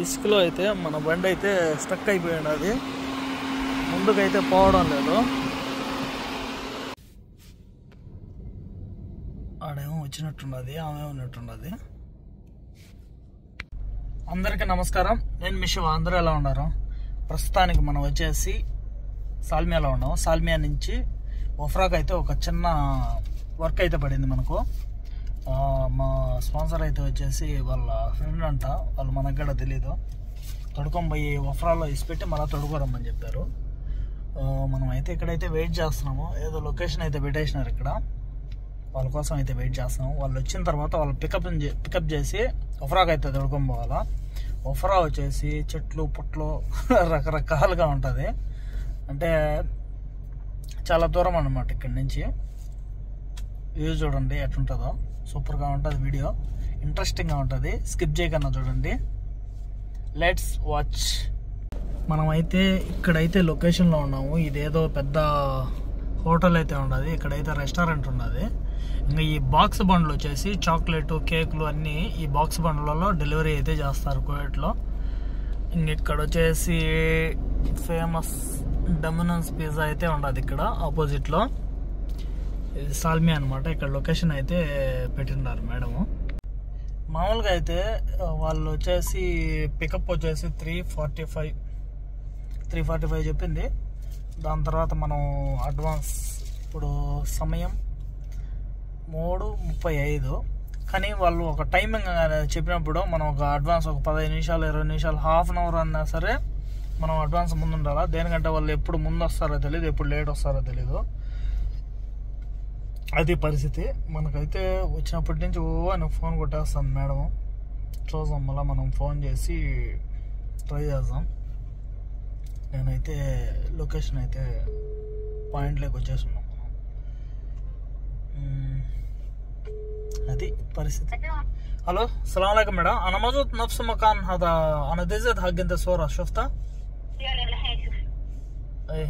ఇసుకలో అయితే మన బండి అయితే స్టక్ అయిపోయింది. అది ముందుకైతే పోవడం లేదు. ఆడేమో వచ్చినట్టున్నది, ఆమె ఉన్నట్టున్నది. అందరికీ నమస్కారం, నేను మీ శివ. అందరూ ఎలా ఉన్నారు? ప్రస్తుతానికి మనం వచ్చేసి సాల్మియాలో ఉన్నాం. సాల్మియా నుంచి ఒఫ్రాకి అయితే ఒక చిన్న వర్క్ అయితే పడింది మనకు. మా స్పాన్సర్ అయితే వచ్చేసి వాళ్ళ ఫ్రెండ్ అంట, వాళ్ళు మనకు కూడా తెలీదు. తొడుకొని పోయి ఒఫ్రాలో ఇసిపెట్టి మళ్ళీ తొడుకోరమ్మని చెప్పారు. మనం అయితే ఇక్కడైతే వెయిట్ చేస్తున్నాము. ఏదో లొకేషన్ అయితే పెట్టేసినారు ఇక్కడ, వాళ్ళ కోసం అయితే వెయిట్ చేస్తున్నాము. వాళ్ళు వచ్చిన తర్వాత వాళ్ళు పికప్ చేసి ఒఫ్రాకి అయితే తొడుకొని పోవాలా. ఒఫ్రా వచ్చేసి చెట్లు పుట్లు రకరకాలుగా ఉంటుంది. అంటే చాలా దూరం అన్నమాట ఇక్కడి నుంచి. వ్యూ చూడండి ఎట్లుంటుందో, సూపర్గా ఉంటుంది. వీడియో ఇంట్రెస్టింగ్గా ఉంటుంది, స్కిప్ చేయకన్నా చూడండి. Let's watch. మనమైతే ఇక్కడైతే లొకేషన్లో ఉన్నాము. ఇదేదో పెద్ద హోటల్ అయితే ఉండదు, ఇక్కడైతే రెస్టారెంట్ ఉన్నది. ఇంకా ఈ బాక్స్ బండ్లు వచ్చేసి చాక్లెట్, కేకులు అన్నీ ఈ బాక్స్ బండ్లలో డెలివరీ అయితే చేస్తారు కువైట్లో. ఇంక ఇక్కడ వచ్చేసి ఫేమస్ డొమినోస్ పిజ్జా అయితే ఉండదు ఇక్కడ ఆపోజిట్లో. ఇది సాల్మియా అనమాట. ఇక్కడ లొకేషన్ అయితే పెట్టినారు మేడము. మామూలుగా అయితే వాళ్ళు వచ్చేసి పికప్ వచ్చేసి 3:45 చెప్పింది. దాని తర్వాత మనం అడ్వాన్స్, ఇప్పుడు సమయం 3:35, కానీ వాళ్ళు ఒక టైమింగ్ చెప్పినప్పుడు మనం ఒక అడ్వాన్స్ ఒక 15 నిమిషాలు 20 నిమిషాలు హాఫ్ అన్ అవర్ అన్నా సరే మనం అడ్వాన్స్ ముందు ఉండాలా. దేనికంటే వాళ్ళు ఎప్పుడు ముందు వస్తారో తెలియదు, ఎప్పుడు లేట్ వస్తారో తెలీదు. అది పరిస్థితి. మనకైతే వచ్చినప్పటి నుంచి అని ఫోన్ కొట్టేస్తాం మేడం. చూద్దాం, మళ్ళీ మనం ఫోన్ చేసి ట్రై చేద్దాం. నేనైతే లొకేషన్ అయితే పాయింట్లోకి వచ్చేస్తున్నాం. అది పరిస్థితి. హలో, సలాం అలైకుం మేడం. అنا موجود نفس المكان هذا. انا دزيت حق انت صورة شفتها؟ ايه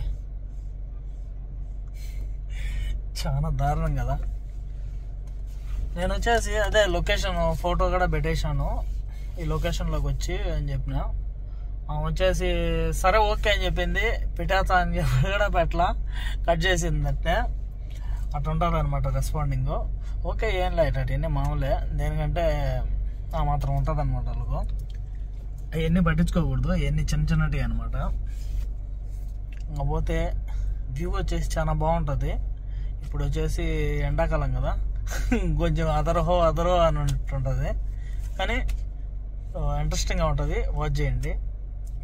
చాలా దారుణం కదా. నేను వచ్చేసి అదే లొకేషన్ ఫోటో కూడా పెట్టేశాను. ఈ లొకేషన్లోకి వచ్చి అని చెప్పిన, వచ్చేసి సరే ఓకే అని చెప్పింది. పెట్టేస్తా అని చెప్పి కూడా పెట్టలా, కట్ చేసింది. అంటే అట్లా ఉంటుంది అనమాట రెస్పాండింగ్. ఓకే, ఏం లేదు, అన్నీ మామూలే. దేనికంటే ఆ మాత్రం ఉంటుంది అనమాట వాళ్ళకు. అవన్నీ పట్టించుకోకూడదు, అవన్నీ చిన్న చిన్నటి అనమాట. పోతే వ్యూ వచ్చేసి చాలా బాగుంటుంది. ఇప్పుడు వచ్చేసి ఎండాకాలం కదా, కొంచెం అదరహో అని ఉంటుంటుంది, కానీ ఇంట్రెస్టింగ్గా ఉంటుంది. వాచ్ చేయండి.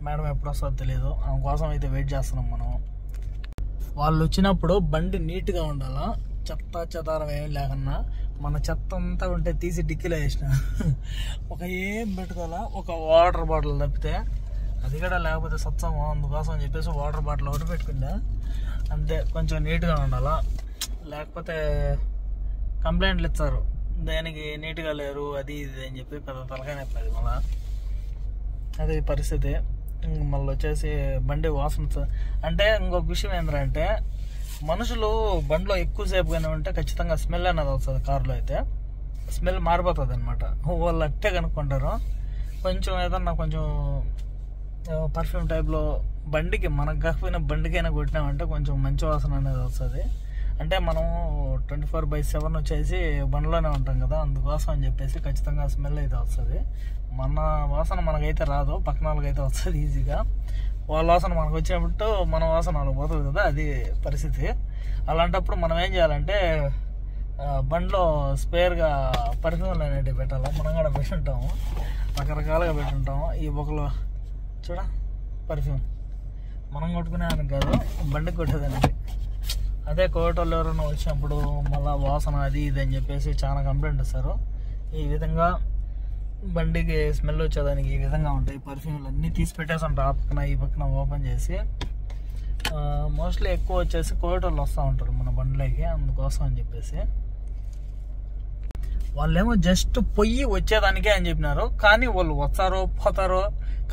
మేడం ఎప్పుడు వస్తుందో తెలియదు, ఆమె కోసం అయితే వెయిట్ చేస్తున్నాం మనం. వాళ్ళు వచ్చినప్పుడు బండి నీట్గా ఉండాలా, చెత్త చెదారం ఏమి లేకన్నా. మన చెత్త అంతా ఉంటే తీసి డిక్కీలో వేసిన, ఒక ఏం పెట్టుకోవాలా, ఒక వాటర్ బాటిల్ తప్పితే, అది కూడా లేకపోతే సత్సము. అందుకోసం అని చెప్పేసి వాటర్ బాటిల్ ఒకటి పెట్టుకుందా, అంతే. కొంచెం నీట్గా ఉండాలా, లేకపోతే కంప్లైంట్లు ఇస్తారు, దేనికి నీట్గా లేరు అది ఇది అని చెప్పి పెద్ద తలకాయ నొప్పి. మళ్ళా అది పరిస్థితి. మళ్ళీ వచ్చేసి బండి వాసన. అంటే ఇంకొక విషయం ఏంటంటే, మనుషులు బండిలో ఎక్కువసేపు కానీ ఉంటే ఖచ్చితంగా స్మెల్ అనేది వస్తుంది. కారులో అయితే స్మెల్ మారిపోతుంది అనమాట. వాళ్ళు అట్టే కనుక్కుంటారు. కొంచెం ఏదన్నా కొంచెం పర్ఫ్యూమ్ టైప్లో బండికి, మనకు కాకపోయినా బండికైనా కొట్టినామంటే కొంచెం మంచి వాసన అనేది వస్తుంది. అంటే మనం 24/7 వచ్చేసి బండిలోనే ఉంటాం కదా, అందుకోసం అని చెప్పేసి ఖచ్చితంగా స్మెల్ అయితే వస్తుంది. మన వాసన మనకైతే రాదు, పక్కన వాళ్ళకైతే వస్తుంది ఈజీగా. వాళ్ళ వాసన మనకు వచ్చినప్పుడు మన వాసన వాళ్ళకి పోతుంది కదా, అది పరిస్థితి. అలాంటప్పుడు మనం ఏం చేయాలంటే బండిలో స్పేర్గా పర్ఫ్యూమ్లు అనేటివి పెట్టాలి. మనం కూడా పెట్టుంటాము, రకరకాలుగా పెట్టుంటాము. ఈ బొక్కలో చూడ పర్ఫ్యూమ్ మనం కొట్టుకునేదానికి కాదు, బండికి కొట్టేదానికి. అదే కోటోళ్ళు ఎవరైనా వచ్చినప్పుడు మళ్ళీ వాసన అది ఇది అని చెప్పేసి చాలా కంప్లైంట్ ఇస్తారు. ఈ విధంగా బండికి స్మెల్ వచ్చేదానికి ఈ విధంగా ఉంటాయి పర్ఫ్యూమ్లు అన్నీ తీసి పెట్టేసి ఉంటాయి. ఆ పక్కన ఈ పక్కన ఓపెన్ చేసి. మోస్ట్లీ ఎక్కువ వచ్చేసి కోటోళ్ళు వస్తూ ఉంటారు మన బండిలోకి, అందుకోసం అని చెప్పేసి. వాళ్ళేమో జస్ట్ పొయ్యి వచ్చేదానికే అని చెప్పినారు, కానీ వాళ్ళు వస్తారో పోతారో,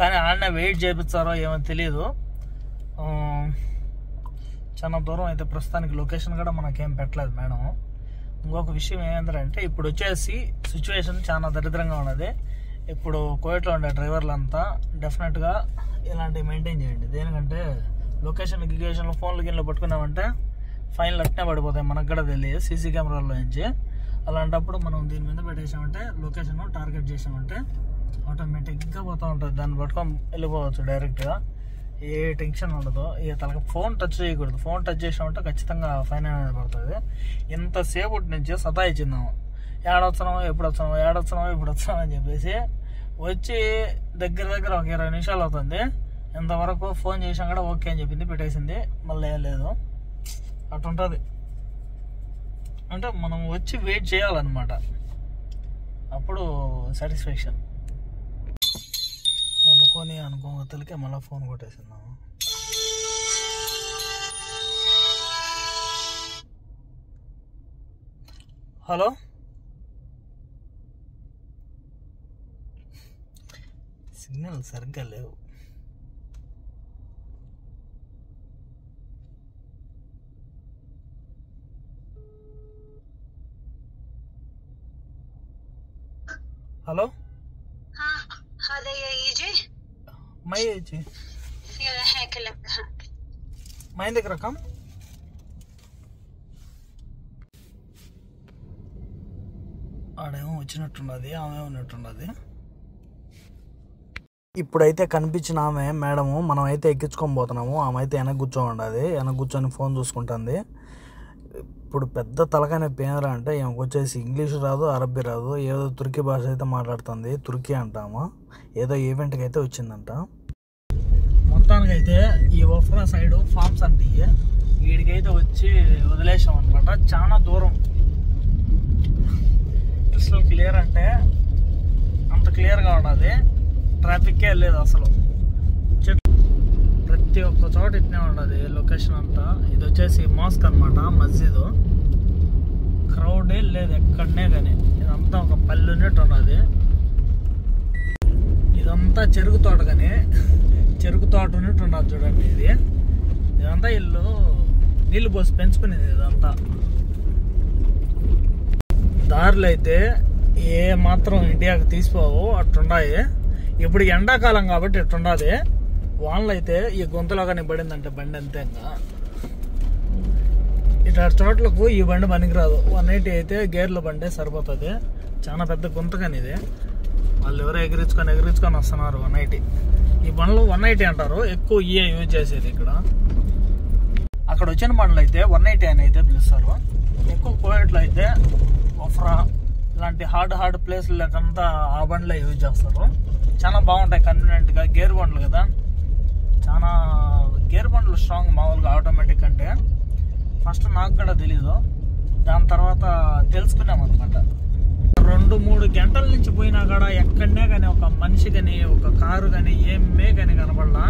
కానీ ఆడనే వెయిట్ చేపిస్తారో ఏమో తెలియదు. చాలా దూరం అయితే ప్రస్తుతానికి లొకేషన్ కూడా మనకేం పెట్టలేదు మేడం. ఇంకొక విషయం ఏంటంటే, ఇప్పుడు వచ్చేసి సిచ్యువేషన్ చాలా దరిద్రంగా ఉన్నది. ఇప్పుడు కోవిడ్లో ఉండే డ్రైవర్లంతా డెఫినెట్గా ఇలాంటివి మెయింటైన్ చేయండి. దేనికంటే లొకేషన్లో ఫోన్లు గిన్నెలు పట్టుకున్నామంటే ఫైన్లు అట్నే పడిపోతాయి, మనకు కూడా తెలియదు సీసీ కెమెరాల్లో నుంచి. అలాంటప్పుడు మనం దీని మీద పెట్టేసామంటే లొకేషన్ టార్గెట్ చేసామంటే ఆటోమేటిక్గా పోతూ ఉంటుంది, దాన్ని పట్టుకొని వెళ్ళిపోవచ్చు డైరెక్ట్గా. ఏ టెన్షన్ ఉండదు. తనకు ఫోన్ టచ్ చేయకూడదు. ఫోన్ టచ్ చేసామంటే ఖచ్చితంగా ఫైన్ అనేది పడుతుంది. ఇంతసేపు నుంచి సతాయించిందాము, ఏడొచ్చినాము ఎప్పుడు వచ్చాము అని చెప్పేసి వచ్చి దగ్గర ఒక 20 నిమిషాలు అవుతుంది. ఇంతవరకు ఫోన్ చేసాం కూడా ఓకే అని చెప్పింది, పెట్టేసింది, మళ్ళీ ఏం లేదు. అటుంటుంది. అంటే మనం వచ్చి వెయిట్ చేయాలన్నమాట, అప్పుడు సాటిస్ఫాక్షన్. అనుకోగతలకే మళ్ళీ ఫోన్ కొట్టేసిందాము. హలో, సిగ్నల్ సరిగ్గా లేవు. हेलो, हाँ هذا يجي ما يجي يلا هيك لك. ما عندك رقم؟ ఆడేమో వచ్చినట్టున్నది, ఆమె ఉన్నట్టున్నది. ఇప్పుడైతే కనిపించిన ఆమె మేడము, మనం అయితే ఎక్కించుకొని పోతున్నాము. ఆమె అయితే వెనక కూర్చొని ఫోన్ చూసుకుంటుంది. ఇప్పుడు పెద్ద తలకాయ పేరు అంటే ఈమెకు వచ్చేసి ఇంగ్లీష్ రాదు, అరబ్బీ రాదు, ఏదో తుర్కీ భాష అయితే మాట్లాడుతుంది. తుర్కీ అంటామా, ఏదో ఈవెంట్కి అయితే వచ్చిందంట. మొత్తానికైతే ఈ వఫ్రా సైడ్ ఫార్మ్స్ అంటే వీడికైతే వచ్చి వదిలేసాం అనమాట. చాలా దూరం, క్రిస్టల్ క్లియర్ అంటే అంత క్లియర్గా ఉన్నది, ట్రాఫిక్కే లేదు అసలు. ప్రతి ఒక్క చోట ఇట్నే ఉండదు లొకేషన్ అంతా. ఇది వచ్చేసి మాస్క్ అనమాట, మస్జిద్. క్రౌడే లేదు ఎక్కడనే కానీ, ఇదంతా ఒక పల్లె ఉన్నట్టు ఉన్నది. ఇదంతా చెరుకు తోట కానీ, చెరుకు తోట ఉన్నట్టు ఉన్నది చూడండి. ఇదంతా ఇల్లు నీళ్ళు పోసి పెంచుకునేది. ఇదంతా దారులు అయితే ఏ మాత్రం ఇండియాకి తీసిపోవు అట్టుండాయి. ఇప్పుడు ఎండాకాలం కాబట్టి ఇట్టుండదు. వానలు అయితే ఈ గొంతులో కానీ పడిందంటే బండి అంతే. ఇంకా ఇట్లా చోట్లకు ఈ బండి పనికిరాదు. 180 అయితే గేర్ల బండి సరిపోతుంది. చాలా పెద్ద గుంత కానీ ఇది. వాళ్ళు ఎవరో ఎగిరించుకొని వస్తున్నారు 180. ఈ బండ్లు 180 అంటారు, ఎక్కువ ఇయే యూజ్ చేసేది. అక్కడ వచ్చిన బండ్లు అయితే 180 అని అయితే పిలుస్తారు. ఎక్కువ కోవిడ్లో అయితే వఫ్రా ఇలాంటి హార్డ్ ప్లేస్లు లేకంతా ఆ బండ్లే యూజ్ చేస్తారు. చాలా బాగుంటాయి, కన్వీనియంట్గా. గేర్ బండ్లు కదా, చాలా గేర్ బండ్లు స్ట్రాంగ్ మామూలుగా ఆటోమేటిక్ అంటే. ఫస్ట్ నాకు కూడా తెలీదు, దాని తర్వాత తెలుసుకున్నాం అనమాట. 2-3 గంటల నుంచి పోయినా కూడా ఎక్కడనే కానీ ఒక మనిషి కానీ ఒక కారు కానీ ఏమే కానీ కనపడలా.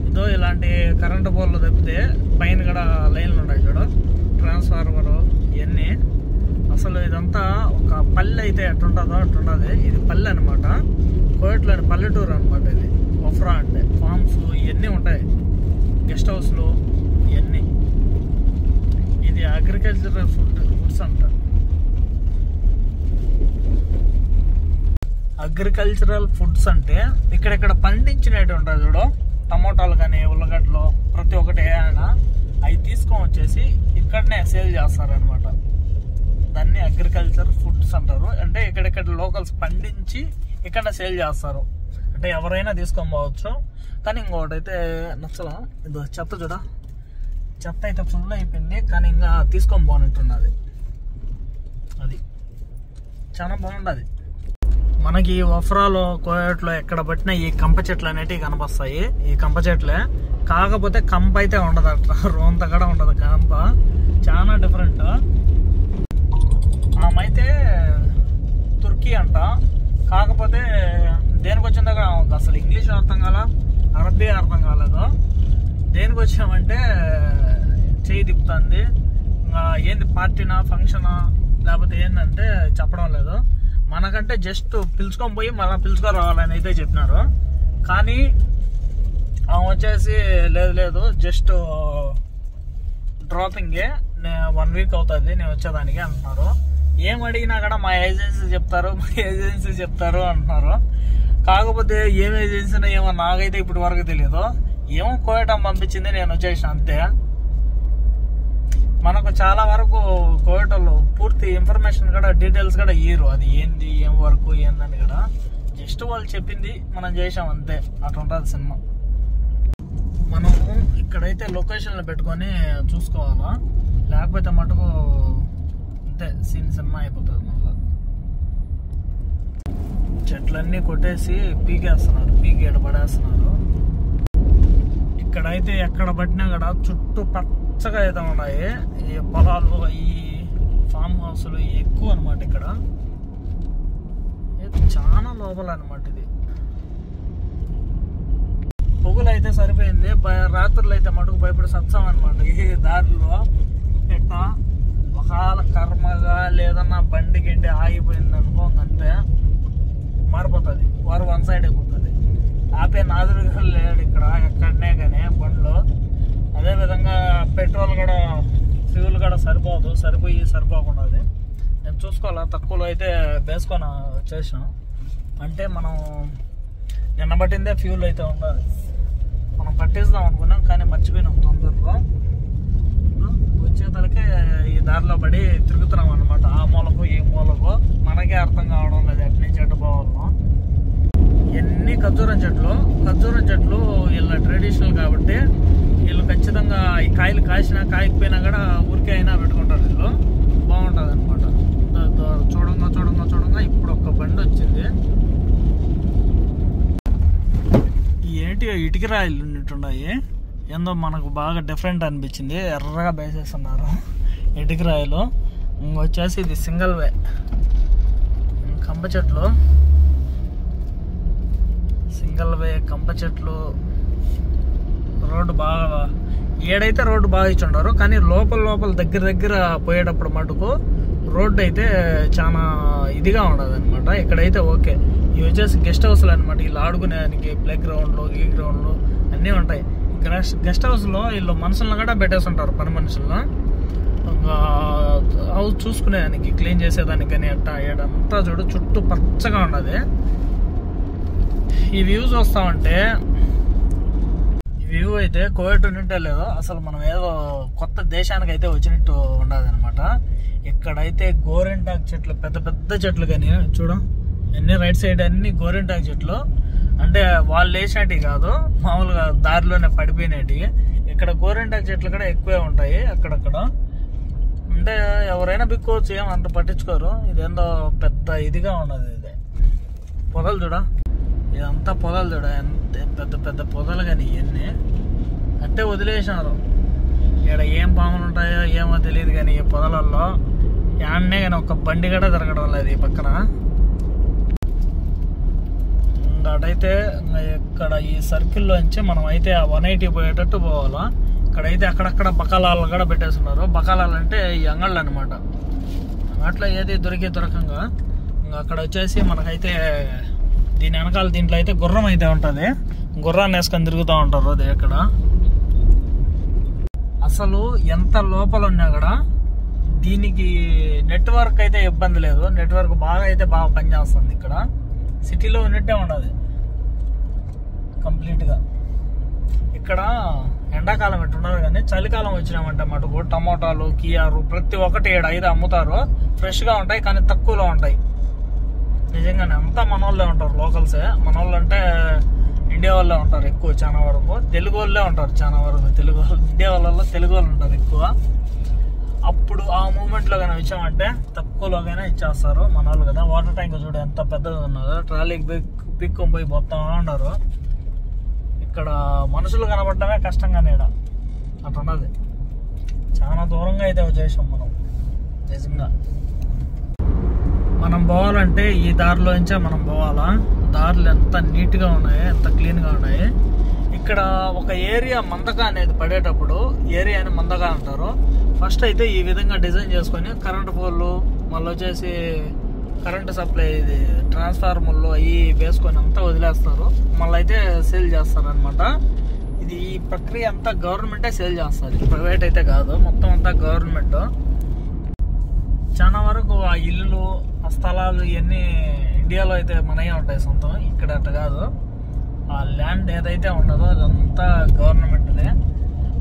ఇదో ఇలాంటి కరెంటు పోల్లు తప్పితే పైన కూడా లైన్లు ఉన్నాయి చూడు, ట్రాన్స్ఫార్మరు ఇవన్నీ. అసలు ఇదంతా ఒక పల్లె అయితే ఎట్టుంటుందో అట్టుండదు. ఇది పల్లె అనమాట, కోవిడ్లోని పల్లెటూరు అనమాట ఇది. వఫ్రా అంటే ఫార్మ్స్ ఇవన్నీ ఉంటాయి, గెస్ట్ హౌస్లు ఇవన్నీ. ఇది అగ్రికల్చరల్ ఫుడ్స్ అంట. అగ్రికల్చరల్ ఫుడ్స్ అంటే ఇక్కడెక్కడ పండించినట్టు ఉంటుంది చూడు, టమోటాలు కానీ ఉల్లగడ్డలు ప్రతి ఒక్కటి ఏమైనా అవి తీసుకొని వచ్చేసి ఇక్కడనే సేల్ చేస్తారనమాట. దాన్ని అగ్రికల్చర్ ఫుడ్స్ అంటారు. అంటే ఇక్కడెక్కడ లోకల్స్ పండించి ఇక్కడ సేల్ చేస్తారు. అంటే ఎవరైనా తీసుకొని పోవచ్చు. కానీ ఇంకొకటి అయితే నచ్చలా, ఇది చెత్త చూడ, చెత్త అయితే ఫుల్ అయిపోయింది. కానీ ఇంకా తీసుకొని పోనట్టున్నది. అది చాలా బాగుంటుంది. మనకి వఫ్రాలో కోయట్లో ఎక్కడ పట్టినా ఈ కంప చెట్లు అనేటివి కనిపిస్తాయి. ఈ కంప చెట్లే, కాకపోతే కంప అయితే ఉండదు, అట్లా రోంత కూడా ఉండదు కంప. చాలా డిఫరెంట్. ఆమైతే తుర్కీ అంట, కాకపోతే దేనికి వచ్చిందో కూడా అసలు ఇంగ్లీష్ అర్థం కాల, అరబ్బీ అర్థం కాలేదు. దేనికి వచ్చామంటే చేయి తిప్పుతుంది. ఏంది పార్టీనా ఫంక్షనా లేకపోతే ఏంటంటే చెప్పడం లేదు. మనకంటే జస్ట్ పిలుచుకొని పోయి మళ్ళీ పిలుచుకొని రావాలని అయితే చెప్పినారు. కానీ ఆమె వచ్చేసి లేదు జస్ట్ డ్రాపింగే, 1 వీక్ అవుతుంది నేను వచ్చేదానికి అంటున్నారు. ఏం అడిగినా కూడా మా ఏజెన్సీ చెప్తారు అంటున్నారు. కాకపోతే ఏమి చేసినా ఏమో నాకైతే ఇప్పటి వరకు తెలియదు. ఏమో కోయటం పంపించింది, నేను వచ్చేసిన అంతే. మనకు చాలా వరకు కోయటంలో పూర్తి ఇన్ఫర్మేషన్ కూడా డీటెయిల్స్ కూడా ఇయ్యరు, అది ఏంది ఏం వర్క్ ఏందని కూడా. జస్ట్ వాళ్ళు చెప్పింది మనం చేసాం అంతే, అట్లా ఉంటుంది సినిమా. మనం ఇక్కడైతే లొకేషన్లో పెట్టుకొని చూసుకోవాలా, లేకపోతే మటుకు అంతే సినిమా అయిపోతుంది. మళ్ళీ చెట్లన్నీ కొట్టేసి పీకేడ పడేస్తున్నారు. ఇక్కడైతే ఎక్కడ పట్టినా కూడా చుట్టూ పచ్చగా అయితే ఉన్నాయి. ఈ పొలాలు, ఈ ఫామ్ హౌస్లు ఎక్కువ అనమాట. ఇక్కడ చాలా లోపల అనమాట. ఇది పొగులు అయితే సరిపోయింది, రాత్రులు అయితే మటుకు భయపడి సత్సాం అనమాట. ఈ దారిలో ఎట్ట ఒకవేళ కర్మగా లేదన్నా బండి గిండి ఆగిపోయింది అనుకో, అంతే మారిపోతుంది, వారు వన్ సైడ్ అయిపోతుంది. ఆపే నాదురుగా లేడు ఇక్కడ ఎక్కడనే కానీ బండ్లు. అదేవిధంగా పెట్రోల్ కూడా, ఫ్యూల్ కూడా సరిపోకుండా అది నేను చూసుకోవాలా. తక్కువలో అయితే వేసుకొని వచ్చేసాం. అంటే మనం నిన్న పట్టిందే ఫ్యూల్ అయితే ఉండాలి. మనం పట్టేద్దాం అనుకున్నాం కానీ మర్చిపోయినాం తొందరలో. వచ్చేతలకే ఈ దారిలో పడి తిరుగుతున్నాం అనమాట. ఆ మూలకు ఈ మూలకు మనకే అర్థం కావడం లేదు ఎటు నుంచి ఎటు పోవాలో. ఎన్ని ఖర్జూరం చెట్లు వీళ్ళ ట్రెడిషనల్ కాబట్టి వీళ్ళు ఖచ్చితంగా ఈ కాయలు కాసినా కాయకపోయినా కూడా ఊరికే అయినా పెట్టుకుంటారు. వీళ్ళు బాగుంటుంది అనమాట. చూడంగా ఇప్పుడు ఒక బండి వచ్చింది. ఏంటి ఇటుక రాయిలు ఉన్నట్టున్నాయి, ఏందో మనకు బాగా డిఫరెంట్ అనిపించింది. ఎర్రగా వేసేస్తున్నారు ఇటుక రాయిలు. వచ్చేసి ఇది సింగిల్ వే కంప చెట్లు. రోడ్డు బాగా ఏడైతే రోడ్డు బాగా ఇచ్చుంటారు, కానీ లోపల దగ్గర పోయేటప్పుడు మటుకు రోడ్డు అయితే చాలా ఇదిగా ఉండదు అనమాట. ఇక్కడైతే ఓకే. ఇవి వచ్చేసి గెస్ట్ హౌస్లు అనమాట. వీళ్ళు ఆడుకునేదానికి ప్లే గ్రౌండ్లు అన్నీ ఉంటాయి. గెస్ట్ హౌస్లో వీళ్ళు మనుషులను కూడా పెట్టేస్తుంటారు, పని మనుషులను హౌస్ చూసుకునేదానికి, క్లీన్ చేసేదానికి. కానీ ఏడంతా చూడు చుట్టూ పచ్చగా ఉండదు. ఈ వ్యూ చూస్తామంటే, ఈ వ్యూ అయితే కోవిడ్ ఉన్నట్టే లేదు అసలు. మనం ఏదో కొత్త దేశానికి అయితే వచ్చినట్టు ఉండదు అనమాట. ఇక్కడైతే గోరింటాకు చెట్లు, పెద్ద చెట్లు. కానీ చూడు అన్ని రైట్ సైడ్ అన్ని గోరింటాకు చెట్లు. అంటే వాళ్ళు వేసినవి కాదు, మామూలుగా దారిలోనే పడిపోయినవి. ఇక్కడ గోరింటాకు చెట్లు కూడా ఎక్కువే ఉంటాయి అక్కడక్కడ. అంటే ఎవరైనా బిక్కోవచ్చు, ఏమంత పట్టించుకోరు. ఇదేందో పెద్ద ఇదిగా ఉన్నది. ఇది పొదలు చూడ, ఇదంతా పొదలు చూడ, ఎంత పెద్ద పొదలు. కానీ ఇవన్నీ అంటే వదిలేసినారు. ఇక్కడ ఏం పాములు ఉంటాయో ఏమో తెలియదు, కానీ ఈ పొదలలో యాన్నే కానీ ఒక బండి కూడా తిరగడం లేదు ఈ పక్కన. అటైతే ఇక్కడ ఈ సర్కిల్లోంచి మనం అయితే 180 పోయేటట్టు పోవాలా. ఇక్కడైతే అక్కడక్కడ బకాలాలు కూడా పెట్టేస్తున్నారు. బకాలాలు అంటే ఈ అంగళ్ళు అనమాట. అట్లా ఏది దొరకంగా ఇంకా అక్కడ వచ్చేసి మనకైతే దీని వెనకాల దీంట్లో అయితే గుర్రం అయితే ఉంటుంది. గుర్రాన్ని వేసుకొని తిరుగుతూ ఉంటారు. అది ఇక్కడ అసలు ఎంత లోపల ఉన్నా కూడా దీనికి నెట్వర్క్ అయితే ఇబ్బంది లేదు. నెట్వర్క్ బాగా పనిచేస్తుంది. ఇక్కడ సిటీలో ఉన్నట్టే ఉండదు కంప్లీట్గా. ఇక్కడ ఎండాకాలం ఎట్టున్నారు, కానీ చలికాలం వచ్చినామంటే మటుకు టమోటాలు, కియారు ప్రతి ఒక్కటి 7-5 అమ్ముతారు. ఫ్రెష్గా ఉంటాయి, కానీ తక్కువలో ఉంటాయి. నిజంగానే అంతా మనోళ్ళే ఉంటారు, లోకల్సే. మనోళ్ళు అంటే ఇండియా వాళ్ళే ఉంటారు ఎక్కువ. చాలా వరకు తెలుగు వాళ్ళే ఉంటారు. చాలా వరకు ఇండియా వాళ్ళలో తెలుగు వాళ్ళు ఉంటారు ఎక్కువ. అప్పుడు ఆ మూమెంట్లో కానీ వచ్చామంటే తక్కువలోగానే ఇచ్చేస్తారు మన వాళ్ళు కదా. వాటర్ ట్యాంక్ చూడ ఎంత పెద్దది ఉన్నదో, ట్రాలీకి పిక్కొని పోయి పోతా ఉన్నారు. ఇక్కడ మనుషులు కనబడటమే కష్టంగానే అట్లా ఉన్నది. చాలా దూరంగా అయితే వచ్చేసాం మనం. నిజంగా మనం పోవాలంటే ఈ దారిలోంచే మనం పోవాలా. దారులు ఎంత నీట్గా ఉన్నాయి, ఎంత క్లీన్గా ఉన్నాయి. ఇక్కడ ఒక ఏరియా మందగా అనేది పడేటప్పుడు ఏరియాని మందగా అంటారు. ఫస్ట్ అయితే ఈ విధంగా డిజైన్ చేసుకొని కరెంటు పోల్లు, మళ్ళీ వచ్చేసి కరెంటు సప్లై ఇది ట్రాన్స్ఫార్మర్లు అవి వేసుకొని అంతా వదిలేస్తారు. మళ్ళీ అయితే సేల్ చేస్తారు అనమాట. ఇది ఈ ప్రక్రియ అంతా గవర్నమెంటే సేల్ చేస్తుంది, ప్రైవేట్ అయితే కాదు. మొత్తం అంతా గవర్నమెంట్. చాలా వరకు ఆ ఇల్లులు, ఆ స్థలాలు ఇవన్నీ ఇండియాలో అయితే మనమే ఉంటాయి సొంతం, ఇక్కడ అట్ట కాదు. ఆ ల్యాండ్ ఏదైతే ఉండదో అదంతా గవర్నమెంట్దే.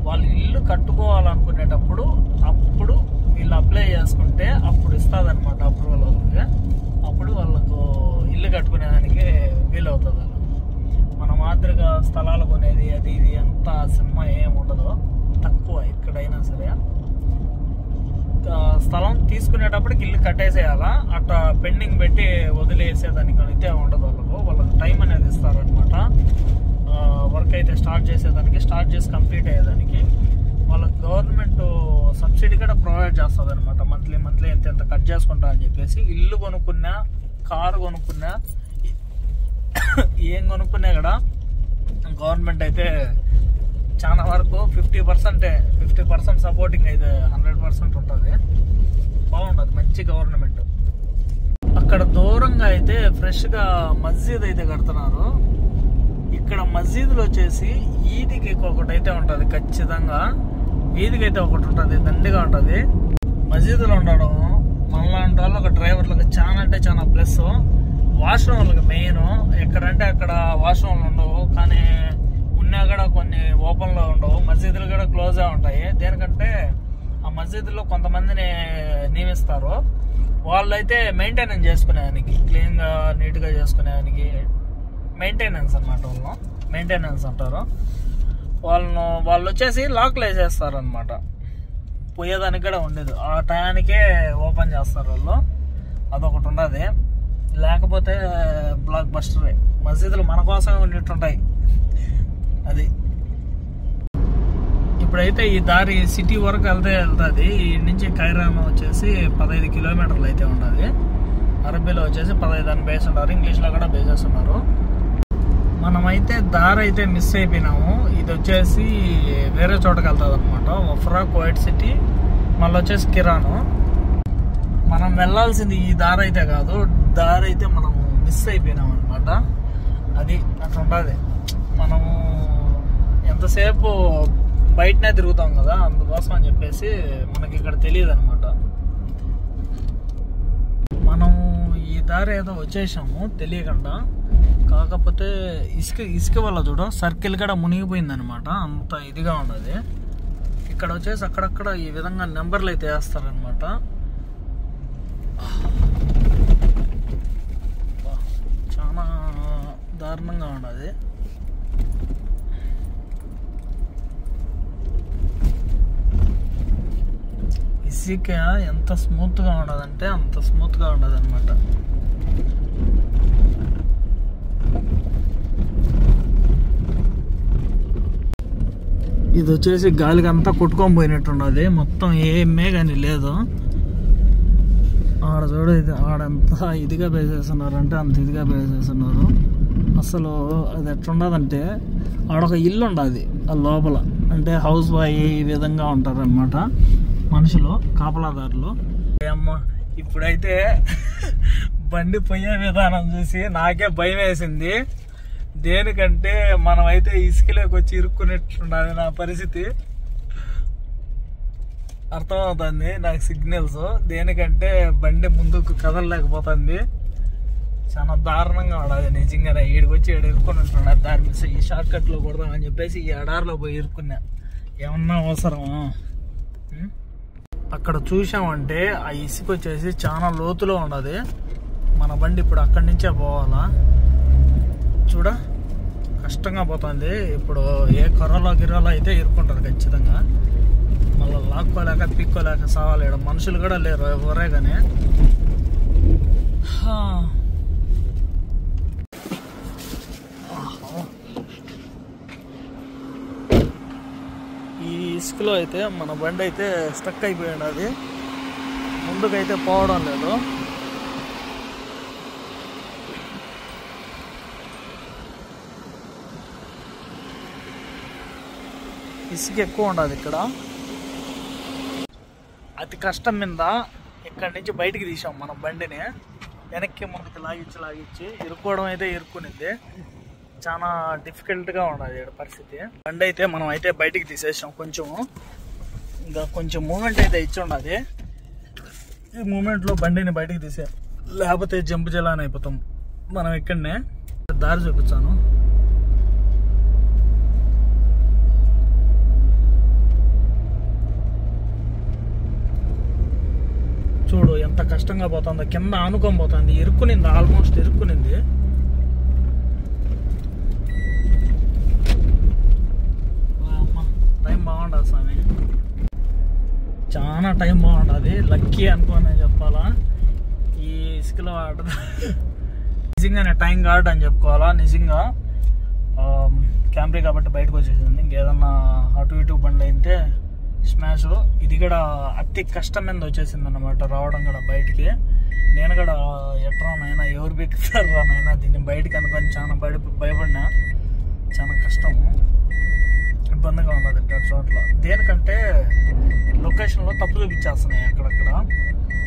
వాళ్ళు ఇల్లు కట్టుకోవాలనుకునేటప్పుడు అప్పుడు వీళ్ళు అప్లై చేసుకుంటే అప్పుడు ఇస్తుంది అనమాట అప్రూవల్ అవుతుంది. అప్పుడు వాళ్ళకు ఇల్లు కట్టుకునేదానికి వీలవుతుంది. మన మాదిరిగా స్థలాలు కొనేది అది ఇది అంతా సినిమా ఏమి ఉండదు, తక్కువ ఎక్కడైనా సరే. స్థలం తీసుకునేటప్పటికి ఇల్లు కట్టేసేయాలా, అట్లా పెండింగ్ పెట్టి వదిలేసేదానికి అయితే ఉండదు. వాళ్ళకు టైం అనేది ఇస్తారనమాట. వర్క్ అయితే స్టార్ట్ చేసేదానికి, స్టార్ట్ చేసి కంప్లీట్ అయ్యేదానికి వాళ్ళకి గవర్నమెంట్ సబ్సిడీ కూడా ప్రొవైడ్ చేస్తుంది అనమాట. మంత్లీ ఎంత కట్ చేసుకుంటా అని చెప్పేసి. ఇల్లు కొనుక్కున్నా, కారు కొనుక్కున్నా, ఏం కొనుక్కున్నా కూడా గవర్నమెంట్ అయితే చాలా వరకు 50% సపోర్టింగ్ అయితే 100% ఉంటుంది. బాగుంటుంది, మంచి గవర్నమెంట్. అక్కడ దూరంగా అయితే ఫ్రెష్గా మస్జిద్ అయితే కడుతున్నారు. ఇక్కడ మస్జిద్లో వచ్చేసి ఈదికి ఒకటి అయితే ఉంటుంది ఖచ్చితంగా. వీధికి అయితే ఒకటి ఉంటుంది, దండిగా ఉంటుంది. మస్జిద్లో ఉండడం మనలాంటి వాళ్ళకి డ్రైవర్లకు చాలా అంటే చాలా ప్లస్. వాష్రూమ్లకు మెయిన్. ఎక్కడంటే అక్కడ వాష్రూమ్లు ఉండవు, కానీ ఉన్నా కూడా కొన్ని ఓపెన్లో ఉండవు. మస్జిద్లు కూడా క్లోజ్గా ఉంటాయి. దేనికంటే ఆ మస్జిద్లో కొంతమందిని నియమిస్తారు. వాళ్ళైతే మెయింటెనెన్స్ చేసుకునేదానికి, క్లీన్గా నీట్గా చేసుకునేదానికి మెయింటెనెన్స్ అనమాట. మెయింటెనెన్స్ అంటారు. వాళ్ళు వచ్చేసి లాక్లు వేసేస్తారు అనమాట. పోయేదానికి కూడా ఉండదు, ఆ టయానికే ఓపెన్ చేస్తారు వాళ్ళు. అదొకటి ఉండదు. లేకపోతే బ్లాక్ బస్టరే. మస్జిద్లు మన కోసమే ఉన్నట్టుంటాయి. అది ఇప్పుడైతే ఈ దారి సిటీ వరకు వెళ్తుంది. ఈ నుంచి కైరాన్ వచ్చేసి 15 కిలోమీటర్లు అయితే ఉండదు. అరబీలో వచ్చేసి 15 అని బేస్ ఉన్నారు, ఇంగ్లీష్లో కూడా బేసెస్ ఉన్నారు. మనమైతే దారి అయితే మిస్ అయిపోయినాము. ఇది వచ్చేసి వేరే చోటకి వెళ్తుంది అనమాట. వఫ్రా, కువైట్ సిటీ, మళ్ళీ వచ్చేసి కిరాను. మనం వెళ్ళాల్సింది ఈ దారి అయితే కాదు, దారి అయితే మనం మిస్ అయిపోయినాం అనమాట. అది అట్లా ఉంటుంది. మనము ఎంతసేపు బయటనే తిరుగుతాం కదా, అందుకోసం అని చెప్పేసి మనకి ఇక్కడ తెలియదు అనమాట. మనం ఈ దారి ఏదో వచ్చేసాము తెలియకుండా. కాకపోతే ఇసుక వల్ల చూడ సర్కిల్ కూడా మునిగిపోయింది అనమాట. అంత ఇదిగా ఉండదు. ఇక్కడ వచ్చేసి అక్కడక్కడ ఈ విధంగా నెంబర్లు అయితే వేస్తారనమాట. చాలా దారుణంగా ఉండదు. ఇసుక ఎంత స్మూత్గా ఉండదంటే అంత స్మూత్గా ఉండదు అనమాట. ఇది వచ్చేసి గాలికి అంతా కొట్టుకొని పోయినట్టు ఉండదు, మొత్తం ఏమే కానీ లేదు. ఆడ చూడ, ఇది ఆడంతా ఇదిగా వేసేస్తున్నారు అంటే అంత ఇదిగా వేసేస్తున్నారు. అసలు అది ఎట్లుండదంటే ఆడొక ఇల్లు ఉండదు ఆ లోపల, అంటే హౌస్ బాయ్ ఈ విధంగా ఉంటారనమాట మనుషులు, కాపలాదారులు. అమ్మ ఇప్పుడైతే బండి పోయే విధానం చూసి నాకే భయం వేసింది. దేనికంటే మనమైతే ఇసుకలోకి వచ్చి ఇరుక్కునేట్టున్నది నా పరిస్థితి. అర్థమవుతుంది నాకు సిగ్నల్స్. దేనికంటే బండి ముందుకు కదలలేకపోతుంది. చాలా దారుణంగా ఉండదు నిజంగానే. ఈడికి వచ్చి ఈడ ఇరుక్కుని ఉంటున్నాడు. దారి మిస్ ఈ షార్ట్ కట్లో కొడదామని చెప్పేసి ఈ ఎడారిలో పోయి ఇరుక్కున్నా. ఏమన్నా అవసరమా? అక్కడ చూసామంటే ఆ ఇసుక వచ్చేసి చాలా లోతులో ఉండదు. మన బండి ఇప్పుడు అక్కడి నుంచే పోవాలా. చూడ కష్టంగా పోతుంది. ఇప్పుడు ఏ గిరోలో అయితే ఇరుక్కుంటారు ఖచ్చితంగా. మళ్ళీ లాక్కోలేక పిక్కోలేక సావాలి. మనుషులు కూడా లేరు ఎవరే కానీ. ఈ ఇసుకలో అయితే మన బండి అయితే స్టక్ అయిపోయింది. అది ముందుకైతే పోవడం లేదు. ఇసుక ఎక్కువ ఉండదు ఇక్కడ. అతి కష్టం మీద ఇక్కడి నుంచి బయటికి తీసాం మన బండిని. వెనక్కి ముందుకు లాగిచ్చి ఇరుక్కోవడం అయితే ఇరుక్కునింది. చాలా డిఫికల్ట్గా ఉండదు పరిస్థితి. బండి అయితే మనం అయితే బయటికి తీసేసాం. కొంచెం ఇంకా కొంచెం మూమెంట్ అయితే ఇచ్చి ఉండదు. ఈ మూమెంట్లో బండిని బయటికి తీసే, లేకపోతే జంప్ చేయాలని అయిపోతాం. మనం ఇక్కడనే దారి చూపించాను. చూడు ఎంత కష్టంగా పోతుందో, కింద ఆనుకొని పోతుంది, ఇరుక్కునింది, ఆల్మోస్ట్ ఇరుక్కునింది. టైం బాగుంటుంది స్వామి, చాలా టైం బాగుంటుంది. లక్కీ అనుకోని చెప్పాలా ఈ ఇసుకలో ఆడదు. నిజంగానే టైం గార్డ్ అని చెప్పుకోవాలా. నిజంగా క్యాంప్రీ కాబట్టి బయటకు వచ్చేసింది. ఇంకేదన్నా అటు ఇటు బండి అయితే స్మాష్. ఇది కూడా అతి కష్టం మీద వచ్చేసింది అన్నమాట రావడం కూడా బయటికి. నేను కూడా ఎట్రా నాయనా ఎవరు బెక్కుతారు రా నాయనా దీన్ని బయటకు అనుకొని చాలా భయపడినా. చాలా కష్టము, ఇబ్బందిగా ఉన్నది ఇక్కడ చోట్ల. దేనికంటే లొకేషన్లో తప్పు చూపించేస్తున్నాయి అక్కడక్కడ.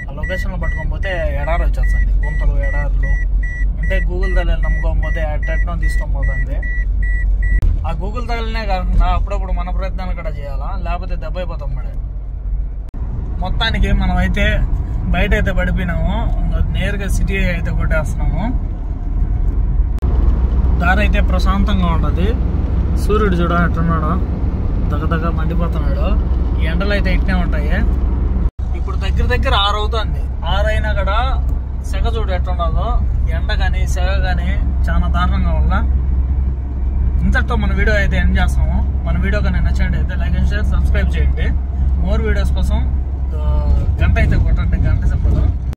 ఆ లొకేషన్లో పట్టుకొని పోతే ఎడారి వచ్చేస్తుంది, గుంతలు ఎడారులు. అంటే గూగుల్ తల్లిని నమ్ముకోకపోతే ఎట్నో తీసుకొని పోతుంది. ఆ గూగుల్ తల్లినే కాకుండా అప్పుడప్పుడు మన ప్రయత్నాలు కూడా చేయాలా, లేకపోతే దెబ్బ అయిపోతాం. మరి మొత్తానికి మనం అయితే బయట అయితే పడిపోయినాము, నేరుగా సిటీ అయితే కొట్టేస్తున్నాము. దారి అయితే ప్రశాంతంగా ఉంటుంది. సూర్యుడు చూడ ఎట్టున్నాడు, దగ్గర మండిపోతున్నాడు. ఈ ఎండలు అయితే ఇట్నే ఉంటాయి. ఇప్పుడు దగ్గర 6 అవుతుంది. 6 అయినా కూడా సెగ చూడు ఎట్టున్నదో. ఎండ కానీ సెగ కానీ చాలా దారుణంగా ఉందా. ఇంతటితో మన వీడియో అయితే ఎండ్ చేస్తాము. మన వీడియో కానీ నచ్చండి అయితే లైక్ అండ్ షేర్, సబ్స్క్రైబ్ చేయండి. మోర్ వీడియోస్ కోసం గంట అయితే కొట్టండి, గంట చెప్పదు.